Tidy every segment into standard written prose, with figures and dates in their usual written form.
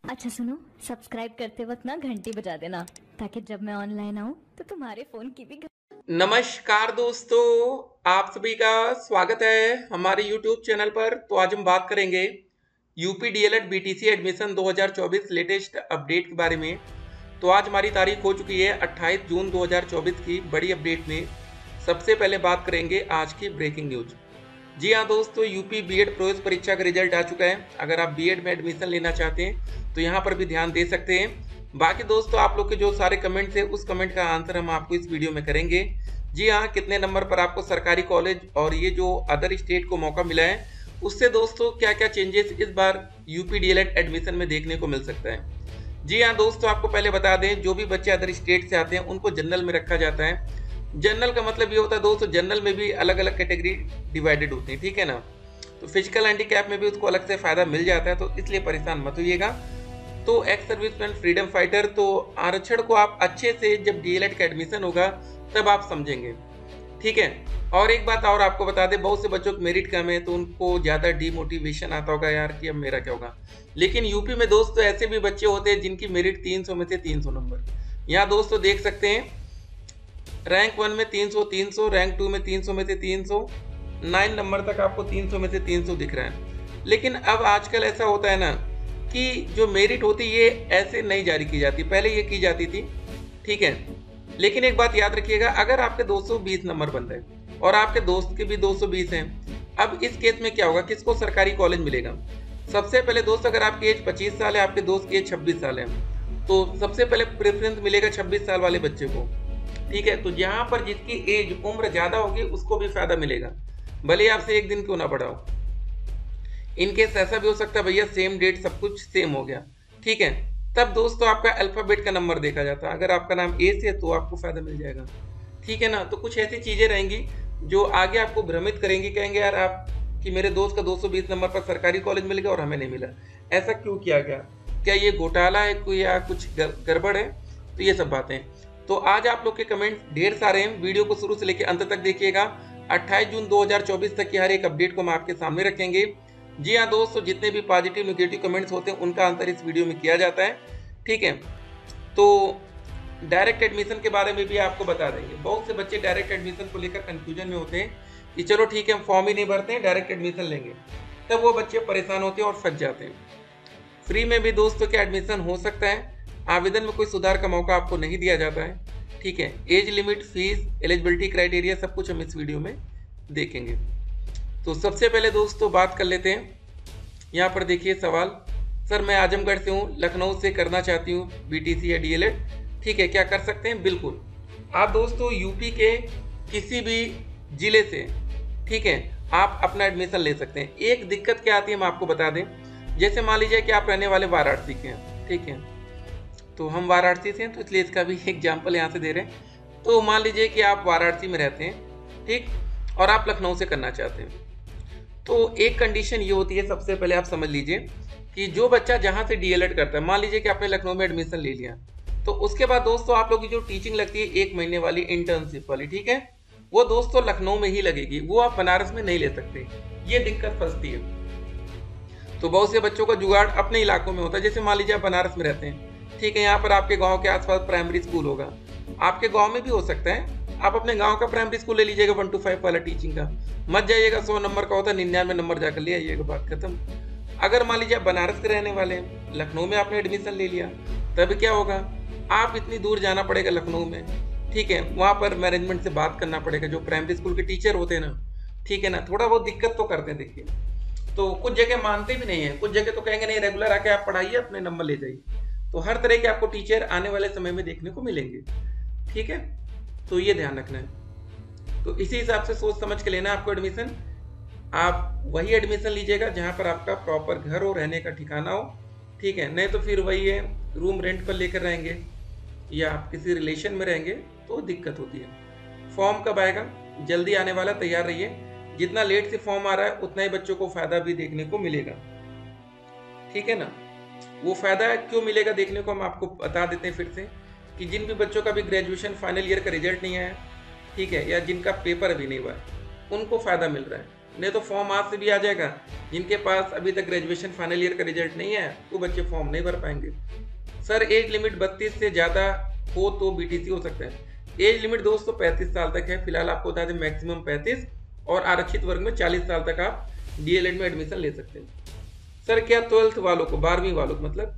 अच्छा सुनो, सब्सक्राइब करते वक्त ना घंटी बजा देना ताकि जब मैं ऑनलाइन आऊँ तो तुम्हारे फोन की भी नमस्कार दोस्तों, आप सभी का स्वागत है हमारे YouTube चैनल पर। तो आज हम बात करेंगे UP DElEd BTC admission 2024 latest update के बारे में। तो आज हमारी तारीख हो चुकी है 28 जून 2024 की। बड़ी अपडेट में सबसे पहले बात करेंगे आज की ब्रेकिंग न्यूज। जी हाँ दोस्तों, यूपी बीएड प्रवेश परीक्षा का रिजल्ट आ चुका है। अगर आप बीएड में एडमिशन लेना चाहते हैं तो यहाँ पर भी ध्यान दे सकते हैं। बाकी दोस्तों, आप लोग के जो सारे कमेंट्स है उस कमेंट का आंसर हम आपको इस वीडियो में करेंगे। जी हाँ, कितने नंबर पर आपको सरकारी कॉलेज और ये जो अदर स्टेट को मौका मिला है उससे दोस्तों क्या क्या चेंजेस इस बार यूपी डीएलएड एडमिशन में देखने को मिल सकता है। जी हाँ दोस्तों, आपको पहले बता दें, जो भी बच्चे अदर स्टेट से आते हैं उनको जनरल में रखा जाता है। जनरल का मतलब ये होता है दोस्तों, जनरल में भी अलग अलग कैटेगरी डिवाइडेड होती है, ठीक है ना। तो फिजिकल हैंडीकैप में भी उसको अलग से फायदा मिल जाता है, तो इसलिए परेशान मत होइएगा। तो एक्स सर्विसमैन, फ्रीडम फाइटर, तो आरक्षण को आप अच्छे से जब डीएलएड का एडमिशन होगा तब आप समझेंगे, ठीक है। और एक बात और आपको बता दें, बहुत से बच्चों को मेरिट कम है तो उनको ज़्यादा डीमोटिवेशन आता होगा यार कि अब मेरा क्या होगा। लेकिन यूपी में दोस्तों ऐसे भी बच्चे होते हैं जिनकी मेरिट 300 में से 300 नंबर। यहाँ दोस्तों देख सकते हैं, रैंक 1 में 300, 300, रैंक 2 में 300 में से 300, 9 नंबर तक आपको 300 में से 300 दिख रहा है। लेकिन अब आजकल ऐसा होता है ना कि जो मेरिट होती है ये ऐसे नहीं जारी की जाती, पहले ये की जाती थी, ठीक है। लेकिन एक बात याद रखिएगा, अगर आपके 220 नंबर बन रहे और आपके दोस्त के भी 220 हैं, अब इस केस में क्या होगा, किसको सरकारी कॉलेज मिलेगा। सबसे पहले दोस्त, अगर आपकी एज 25 साल है, आपके दोस्त की एज 26 साल है, तो सबसे पहले प्रेफरेंस मिलेगा 26 साल वाले बच्चे को, ठीक है। तो यहाँ पर जिसकी एज उम्र ज्यादा होगी उसको भी फायदा मिलेगा, भले आपसे एक दिन क्यों ना पड़ा हो। इनकेस ऐसा भी हो सकता है भैया सेम डेट सब कुछ सेम हो गया, ठीक है, तब दोस्तों आपका अल्फाबेट का नंबर देखा जाता है। अगर आपका नाम ए से है तो आपको फायदा मिल जाएगा, ठीक है ना। तो कुछ ऐसी चीजें रहेंगी जो आगे आपको भ्रमित करेंगी, कहेंगे यार आप कि मेरे दोस्त का 220 नंबर पर सरकारी कॉलेज मिल गया और हमें नहीं मिला, ऐसा क्यों किया गया, क्या ये घोटाला है कोई या कुछ गड़बड़ है। तो ये सब बातें। तो आज आप लोग के कमेंट ढेर सारे हैं, वीडियो को शुरू से लेकर अंत तक देखिएगा। 28 जून 2024 तक की हर एक अपडेट को हम आपके सामने रखेंगे। जी हाँ दोस्तों, जितने भी पॉजिटिव नेगेटिव कमेंट्स होते हैं उनका आंसर इस वीडियो में किया जाता है, ठीक है। तो डायरेक्ट एडमिशन के बारे में भी आपको बता देंगे। बहुत से बच्चे डायरेक्ट एडमिशन को लेकर कंफ्यूजन में होते हैं कि चलो ठीक है हम फॉर्म ही नहीं भरते हैं, डायरेक्ट एडमिशन लेंगे, तब वो बच्चे परेशान होते हैं और फंस जाते हैं। फ्री में भी दोस्तों क्या एडमिशन हो सकता है, आवेदन में कोई सुधार का मौका आपको नहीं दिया जाता है, ठीक है। Age limit, fees, eligibility criteria सब कुछ हम इस वीडियो में देखेंगे। तो सबसे पहले दोस्तों बात कर लेते हैं। यहाँ पर देखिए सवाल, सर मैं आजमगढ़ से हूँ, लखनऊ से करना चाहती हूँ बीटीसी या डीएलएड, ठीक है, क्या कर सकते हैं। बिल्कुल, आप दोस्तों यूपी के किसी भी जिले से, ठीक है, आप अपना एडमिशन ले सकते हैं। एक दिक्कत क्या आती है हम आपको बता दें, जैसे मान लीजिए कि आप रहने वाले वाराणसी के हैं, ठीक है, तो हम वाराणसी से हैं तो इसलिए इसका भी एग्जाम्पल यहाँ से दे रहे हैं। तो मान लीजिए कि आप वाराणसी में रहते हैं, ठीक, और आप लखनऊ से करना चाहते हैं, तो एक कंडीशन ये होती है, सबसे पहले आप समझ लीजिए कि जो बच्चा जहाँ से डीएलएड करता है, मान लीजिए कि आपने लखनऊ में एडमिशन ले लिया, तो उसके बाद दोस्तों आप लोग की जो टीचिंग लगती है 1 महीने वाली इंटर्नशिप वाली, ठीक है, वो दोस्तों लखनऊ में ही लगेगी, वो आप बनारस में नहीं ले सकते। ये दिक्कत फंसती है। तो बहुत से बच्चों का जुगाड़ अपने इलाकों में होता है। जैसे मान लीजिए आप बनारस में रहते हैं, ठीक है, यहाँ पर आपके गांव के आसपास प्राइमरी स्कूल होगा, आपके गांव में भी हो सकता है, आप अपने गांव का प्राइमरी स्कूल ले लीजिएगा 1 to 5 वाला टीचिंग का, मत जाइएगा 100 नंबर का होता है, 99 नंबर जाकर ले आइएगा, बात खत्म। अगर मान लीजिए आप बनारस के रहने वाले हैं, लखनऊ में आपने एडमिशन ले लिया, तब क्या होगा, आप इतनी दूर जाना पड़ेगा लखनऊ में, ठीक है, वहाँ पर मैनेजमेंट से बात करना पड़ेगा, जो प्राइमरी स्कूल के टीचर होते हैं ना, ठीक है ना, थोड़ा बहुत दिक्कत तो करते हैं। देखिए, तो कुछ जगह मानते भी नहीं है, कुछ जगह तो कहेंगे नहीं रेगुलर आके आप पढ़ाइए, अपने नंबर ले जाइए। तो हर तरह के आपको टीचर आने वाले समय में देखने को मिलेंगे, ठीक है, तो ये ध्यान रखना है। तो इसी हिसाब से सोच समझ के लेना आपको एडमिशन। आप वही एडमिशन लीजिएगा जहाँ पर आपका प्रॉपर घर हो, रहने का ठिकाना हो, ठीक है, नहीं तो फिर वही है, रूम रेंट पर लेकर रहेंगे या आप किसी रिलेशन में रहेंगे तो दिक्कत होती है। फॉर्म कब आएगा, जल्दी आने वाला, तैयार रहिए। जितना लेट से फॉर्म आ रहा है उतना ही बच्चों को फायदा भी देखने को मिलेगा, ठीक है ना। वो फायदा क्यों मिलेगा देखने को हम आपको बता देते हैं फिर से, कि जिन भी बच्चों का भी ग्रेजुएशन फाइनल ईयर का रिजल्ट नहीं आया, ठीक है, या जिनका पेपर अभी नहीं हुआ है, उनको फायदा मिल रहा है। नहीं तो फॉर्म आज से भी आ जाएगा। जिनके पास अभी तक ग्रेजुएशन फाइनल ईयर का रिजल्ट नहीं है वो बच्चे फॉर्म नहीं भर पाएंगे। सर एज लिमिट 32 से ज़्यादा हो तो बीटीसी हो सकता है। एज लिमिट दोस्तों 35 साल तक है। फिलहाल आपको बता दें मैक्सिमम 35 और आरक्षित वर्ग में 40 साल तक आप डीएलएड में एडमिशन ले सकते हैं। सर क्या 12th वालों को, 12वीं वालों को मतलब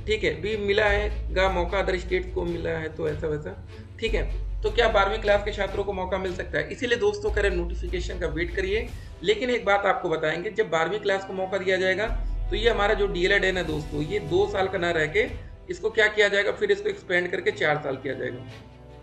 ठीक है भी मिला है मौका, अदर स्टेट को मिला है तो ऐसा वैसा ठीक है, तो क्या 12वीं क्लास के छात्रों को मौका मिल सकता है। इसीलिए दोस्तों करें नोटिफिकेशन का वेट करिए। लेकिन एक बात आपको बताएंगे, जब 12वीं क्लास को मौका दिया जाएगा तो ये हमारा जो डीएलएड है ना दोस्तों, ये 2 साल का ना रह के इसको क्या किया जाएगा, फिर इसको एक्सपेंड करके 4 साल किया जाएगा।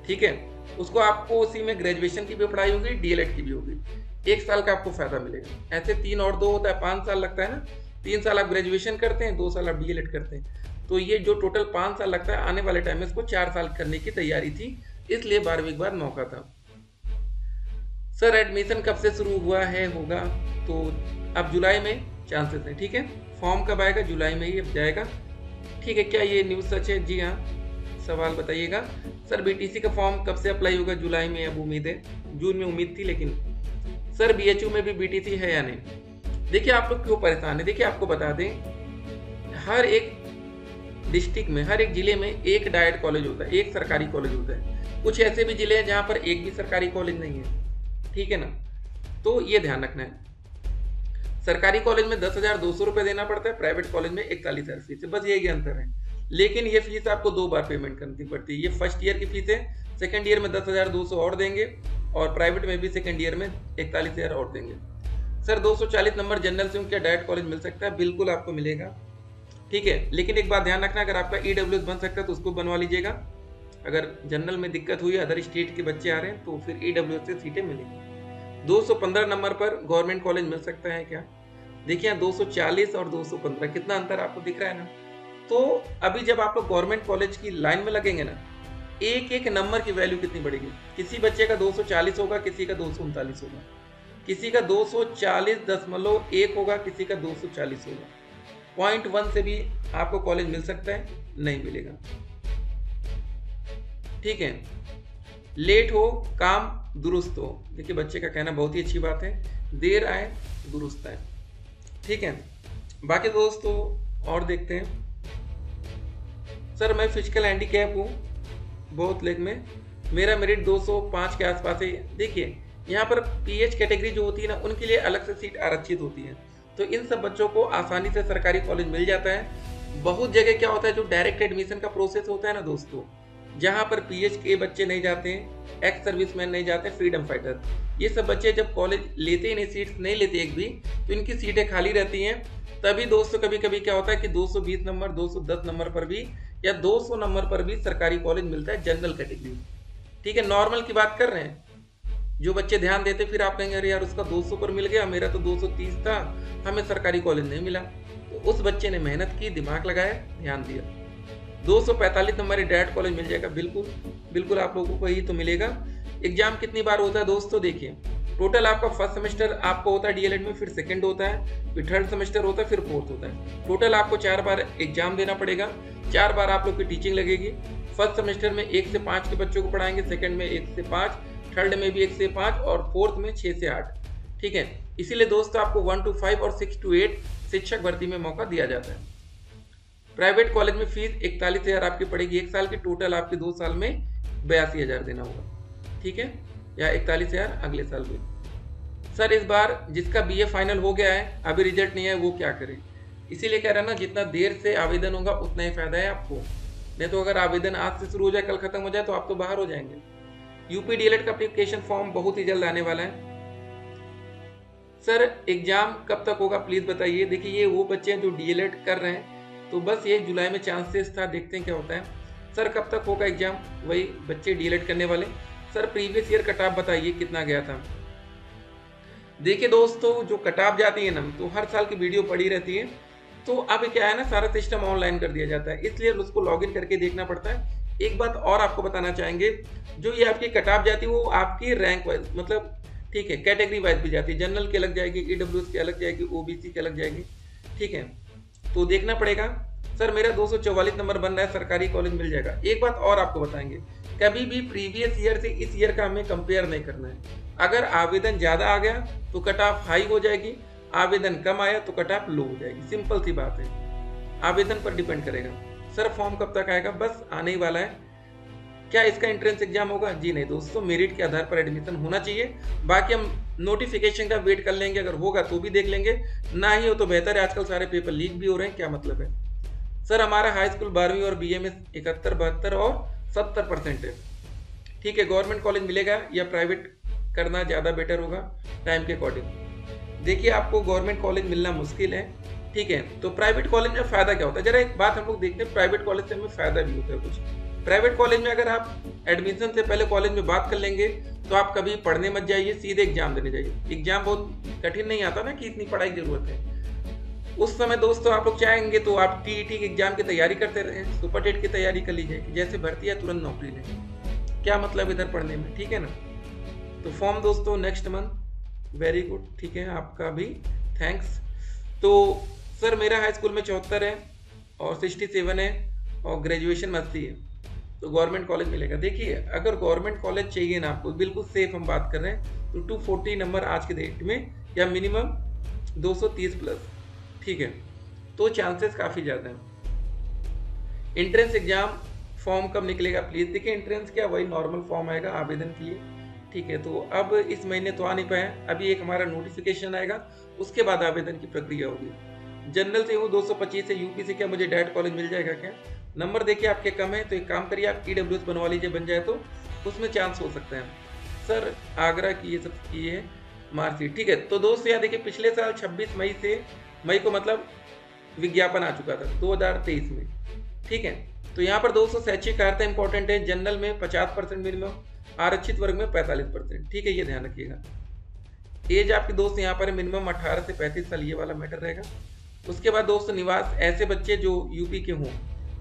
ठीक है, उसको आपको उसी में ग्रेजुएशन की भी पढ़ाई होगी, डीएलएड की भी होगी। 1 साल का आपको फायदा मिलेगा। ऐसे 3 और 2 होता है, 5 साल लगता है ना। 3 साल आप ग्रेजुएशन करते हैं, 2 साल आप डीएलएड करते हैं, तो ये जो टोटल 5 साल लगता है, आने वाले टाइम में इसको 4 साल करने की तैयारी थी, इसलिए 12वीं के बाद मौका था। सर एडमिशन कब से शुरू हुआ है होगा, तो अब जुलाई में चांसेस है। ठीक है, फॉर्म कब आएगा, जुलाई में ही अब जाएगा। ठीक है, क्या ये न्यूज़ सच है? जी हाँ, सवाल बताइएगा। सर बीटीसी का फॉर्म कब से अप्लाई होगा, जुलाई में अब उम्मीद है, जून में उम्मीद थी लेकिन। सर बीएचयू में भी बीटीसी है या नहीं? देखिए आप लोग क्यों परेशान है, देखिए आपको बता दें, हर एक डिस्ट्रिक्ट में, हर एक जिले में एक डाइट कॉलेज होता है, एक सरकारी कॉलेज होता है। कुछ ऐसे भी जिले हैं जहाँ पर एक भी सरकारी कॉलेज नहीं है। ठीक है ना, तो ये ध्यान रखना है। सरकारी कॉलेज में 10,200 रुपये देना पड़ता है, प्राइवेट कॉलेज में 41,000 फीस है, बस यही अंतर है। लेकिन ये फीस आपको 2 बार पेमेंट करनी पड़ती है। ये फर्स्ट ईयर की फीस है, सेकेंड ईयर में 10,200 और देंगे, और प्राइवेट में भी सेकेंड ईयर में 41,000 और देंगे। सर 240 नंबर जनरल से क्या डाइट कॉलेज मिल सकता है? बिल्कुल आपको मिलेगा। ठीक है, लेकिन एक बात ध्यान रखना, अगर आपका ईडब्ल्यूएस बन सकता है तो उसको बनवा लीजिएगा। अगर जनरल में दिक्कत हुई, अदर स्टेट के बच्चे आ रहे हैं, तो फिर ईडब्ल्यूएस से सीटें मिलेंगी। 215 नंबर पर गवर्नमेंट कॉलेज मिल सकता है क्या? देखिए 240 और 215 कितना अंतर आपको दिख रहा है ना। तो अभी जब आप लोग गवर्नमेंट कॉलेज की लाइन में लगेंगे ना, एक एक नंबर की वैल्यू कितनी बढ़ेगी। किसी बच्चे का 240 होगा, किसी का 239 होगा, किसी का 240.1 होगा, किसी का 240 होगा। 0.1 से भी आपको कॉलेज मिल सकता है, नहीं मिलेगा। ठीक है, लेट हो काम दुरुस्त हो। देखिए बच्चे का कहना बहुत ही अच्छी बात है, देर आए दुरुस्त आए। ठीक है, बाकी दोस्तों और देखते हैं। सर मैं फिजिकल हैंडीकैप हूँ बहुत लेग में, मेरा मेरिट 205 के आसपास है। देखिए यहाँ पर पीएच कैटेगरी जो होती है ना, उनके लिए अलग से सीट आरक्षित होती है, तो इन सब बच्चों को आसानी से सरकारी कॉलेज मिल जाता है। बहुत जगह क्या होता है, जो डायरेक्ट एडमिशन का प्रोसेस होता है ना दोस्तों, जहाँ पर पीएच के बच्चे नहीं जाते हैं, एक्स सर्विसमैन नहीं जाते, फ्रीडम फाइटर, ये सब बच्चे जब कॉलेज लेते ही नहीं, सीट्स नहीं लेते एक भी, तो इनकी सीटें खाली रहती हैं। तभी दोस्तों कभी कभी क्या होता है कि 220 नंबर, 210 नंबर पर भी या 200 नंबर पर भी सरकारी कॉलेज मिलता है जनरल कैटेगरी। ठीक है, नॉर्मल की बात कर रहे हैं। जो बच्चे ध्यान देते, फिर आप कहेंगे अरे यार उसका 200 पर मिल गया, मेरा तो 230 था, हमें सरकारी कॉलेज नहीं मिला। तो उस बच्चे ने मेहनत की, दिमाग लगाया, ध्यान दिया, 245 नंबर डायरेक्ट कॉलेज मिल जाएगा। बिल्कुल बिल्कुल आप लोगों को ही तो मिलेगा। एग्जाम कितनी बार होता है दोस्तों? देखिए टोटल आपका फर्स्ट सेमेस्टर आपको होता है डीएलएड में, फिर सेकंड होता है, फिर थर्ड सेमेस्टर होता है, फिर फोर्थ होता है। टोटल आपको 4 बार एग्जाम देना पड़ेगा, 4 बार आप लोग की टीचिंग लगेगी। फर्स्ट सेमेस्टर में 1 से 5 के बच्चों को पढ़ाएंगे, सेकंड में 1 से 5, थर्ड में भी 1 से 5 और फोर्थ में 6 से 8। ठीक है, इसीलिए दोस्तों आपको 1 to 5 और 6 to 8 शिक्षक भर्ती में मौका दिया जाता है। प्राइवेट कॉलेज में फीस 41,000 आपकी पड़ेगी 1 साल की, टोटल आपके 2 साल में 82,000 देना होगा। ठीक है, या 41,000 अगले साल में। सर इस बार जिसका बीए फाइनल हो गया है, अभी रिजल्ट नहीं है, वो क्या करे? इसीलिए कह रहा ना, जितना देर से आवेदन होगा उतना ही फायदा है आपको। नहीं तो अगर आवेदन आज से शुरू हो जाए, कल खत्म हो जाए, तो आप तो बाहर हो जाएंगे। यूपी डीएलएड का एप्लीकेशन फॉर्म बहुत ही जल्द आने वाला है। सर एग्जाम कब तक होगा प्लीज बताइए। देखिए ये वो बच्चे हैं जो डीएलएड कर रहे हैं, तो बस ये जुलाई में चांसेस था, देखते हैं क्या होता है। सर कब तक होगा एग्जाम? वही बच्चे डीएलएड करने वाले। Sir previous year cut off बताइए कितना गया था। देखिए दोस्तों, जो कट ऑफ जाती है ना, तो हर साल की वीडियो पड़ी रहती है। तो अब क्या है ना, सारा सिस्टम ऑनलाइन कर दिया जाता है, इसलिए उसको लॉगिन करके देखना पड़ता है। एक बात और आपको बताना चाहेंगे, जो ये आपकी कट ऑफ जाती है वो आपकी रैंक वाइज, मतलब ठीक है, कैटेगरी वाइज भी जाती है। जनरल की अलग जाएगी, ईडब्ल्यूएस की अलग जाएगी, ओबीसी की अलग जाएगी। ठीक है, तो देखना पड़ेगा। सर मेरा 244 नंबर बन रहा है, सरकारी कॉलेज मिल जाएगा। एक बात और आपको बताएंगे, कभी भी प्रीवियस ईयर से इस ईयर का हमें कंपेयर नहीं करना है। अगर आवेदन ज़्यादा आ गया तो कट ऑफ हाई हो जाएगी, आवेदन कम आया तो कट ऑफ लो हो जाएगी। सिंपल सी बात है, आवेदन पर डिपेंड करेगा। सर फॉर्म कब तक आएगा? बस आने ही वाला है। क्या इसका एंट्रेंस एग्जाम होगा? जी नहीं दोस्तों, मेरिट के आधार पर एडमिशन होना चाहिए। बाकी हम नोटिफिकेशन का वेट कर लेंगे, अगर होगा तो भी देख लेंगे, ना ही हो तो बेहतर है। आजकल सारे पेपर लीक भी हो रहे हैं, क्या मतलब है? सर हमारा हाई स्कूल 12वीं और बीए में 71, 72 और 70% है। ठीक है, गवर्नमेंट कॉलेज मिलेगा या प्राइवेट करना ज़्यादा बेटर होगा टाइम के अकॉर्डिंग? देखिए, आपको गवर्नमेंट कॉलेज मिलना मुश्किल है, ठीक है, तो प्राइवेट कॉलेज में फ़ायदा क्या होता है? जरा एक बात हम लोग देखते हैं, प्राइवेट कॉलेज से हमें फ़ायदा भी होता है कुछ। प्राइवेट कॉलेज में अगर आप एडमिशन से पहले कॉलेज में बात कर लेंगे तो आप कभी पढ़ने मत जाइए, सीधे एग्जाम देने जाइए। एग्जाम बहुत कठिन नहीं आता ना कि इतनी पढ़ाई की जरूरत है। उस समय दोस्तों आप लोग चाहेंगे तो आप टीईटी के एग्जाम की तैयारी करते रहे, सुपर टेट की तैयारी कर लीजिए, जैसे भर्ती है तुरंत नौकरी लें। क्या मतलब इधर पढ़ने में, ठीक है ना? तो फॉर्म दोस्तों नेक्स्ट मंथ, वेरी गुड, ठीक है, आपका भी थैंक्स। तो सर मेरा हाई स्कूल में 74 है और 67 है और ग्रेजुएशन में 80 है, तो गवर्नमेंट कॉलेज मिलेगा। देखिए, अगर गवर्नमेंट कॉलेज चाहिए ना आपको, बिल्कुल सेफ हम बात कर रहे हैं, तो 240 नंबर आज के डेट में या मिनिमम 230 प्लस, ठीक है, तो चांसेस काफ़ी ज़्यादा हैं। एंट्रेंस एग्जाम फॉर्म कब निकलेगा? प्लीज़ देखिए, एंट्रेंस क्या, वही नॉर्मल फॉर्म आएगा आवेदन के लिए, ठीक है। तो अब इस महीने तो आ नहीं पाया, अभी एक हमारा नोटिफिकेशन आएगा, उसके बाद आवेदन की प्रक्रिया होगी। जनरल से हूँ 225 से, यूपी से क्या मुझे डायरेक्ट कॉलेज मिल जाएगा क्या? नंबर देखिए आपके कम है, तो एक काम करिए, आप EWS बनवा लीजिए, बन जाए तो उसमें चांस हो सकता है। सर आगरा की ये सब की है मार्कशीट, ठीक है। तो दोस्त यहाँ देखिए, पिछले साल 26 मई से, मई को मतलब विज्ञापन आ चुका था 2023 में, ठीक है। तो यहाँ पर दोस्तों शैक्षिक अर्हता इंपॉर्टेंट है, जनरल में 50% मिनिमम, आरक्षित वर्ग में 45%, ठीक है, ये ध्यान रखिएगा। एज आपके दोस्त यहाँ पर मिनिमम 18 से 35 साल, ये वाला मैटर रहेगा। उसके बाद दोस्तों निवास, ऐसे बच्चे जो यूपी के हों,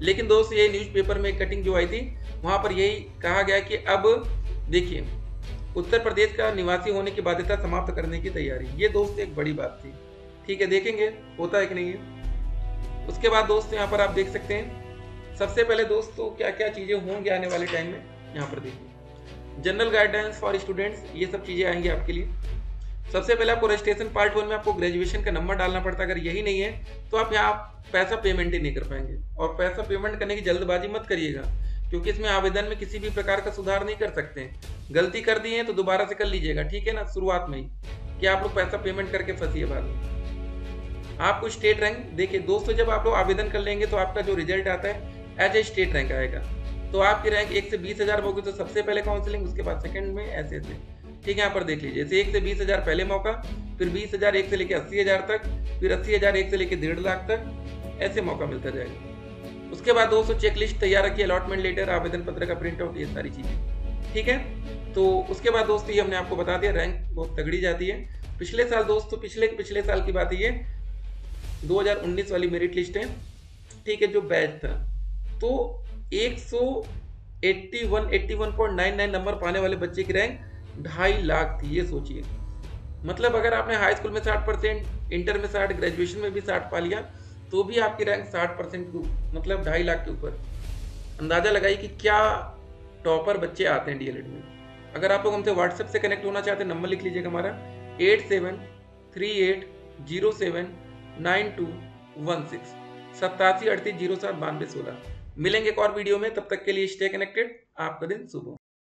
लेकिन दोस्त ये न्यूज़पेपर में कटिंग जो आई थी वहाँ पर यही कहा गया कि अब देखिए, उत्तर प्रदेश का निवासी होने की बाध्यता समाप्त करने की तैयारी, ये दोस्त एक बड़ी बात थी, ठीक है, देखेंगे होता है कि नहीं है। उसके बाद दोस्त यहाँ पर आप देख सकते हैं, सबसे पहले दोस्तों क्या क्या चीज़ें होंगी आने वाले टाइम में, यहाँ पर देखिए, जनरल गाइडेंस फॉर स्टूडेंट्स, ये सब चीज़ें आएंगी आपके लिए। सबसे पहले आपको रजिस्ट्रेशन पार्ट 1 में आपको ग्रेजुएशन का नंबर डालना पड़ता है, अगर यही नहीं है तो आप यहाँ पैसा पेमेंट ही नहीं कर पाएंगे। और पैसा पेमेंट करने की जल्दबाजी मत करिएगा, क्योंकि इसमें आवेदन में किसी भी प्रकार का सुधार नहीं कर सकते हैं। गलती कर दी है तो दोबारा से कर लीजिएगा, ठीक है ना, शुरुआत में ही, कि आप लोग पैसा पेमेंट करके फंसिए बाद में। आपको स्टेट रैंक, देखिए दोस्तों, जब आप लोग आवेदन कर लेंगे तो आपका जो रिजल्ट आता है एज ए स्टेट रैंक आएगा। तो आपकी रैंक 1 से 20,000 होगी तो सबसे पहले काउंसलिंग, उसके बाद सेकंड में, ऐसे ऐसे, ठीक है। यहाँ पर देख लीजिए, जैसे 1 से 20,000 पहले मौका, फिर 20,000 1 से लेकर 80,000 तक, फिर 80,000 1 से लेकर 1.5 लाख तक, ऐसे मौका मिलता जाएगा। उसके बाद दोस्तों चेकलिस्ट तैयार रखिए, अलॉटमेंट लेटर, आवेदन पत्र का प्रिंट आउट, ये सारी चीज़ें, ठीक है। तो उसके बाद दोस्तों ये हमने आपको बता दिया, रैंक बहुत तगड़ी जाती है। पिछले साल दोस्तों, पिछले साल की बात है ये, 2019 वाली मेरिट लिस्ट है, ठीक है, जो बैच था, तो 81.99 नंबर पाने वाले बच्चे की रैंक 2.5 लाख थी, ये सोचिए। मतलब अगर आपने हाई स्कूल में 60%, इंटर में 60, ग्रेजुएशन में भी 60 पा लिया, तो भी आपकी रैंक 60% मतलब 2.5 लाख के ऊपर। अंदाजा लगाइए कि क्या टॉपर बच्चे आते हैं DLED में। अगर आप लोग हमसे व्हाट्सएप से कनेक्ट होना चाहते हैं, नंबर लिख लीजिएगा हमारा 8738079216, 8738079216। मिलेंगे एक और वीडियो में, तब तक के लिए स्टे कनेक्टेड, आपका दिन शुभ हो।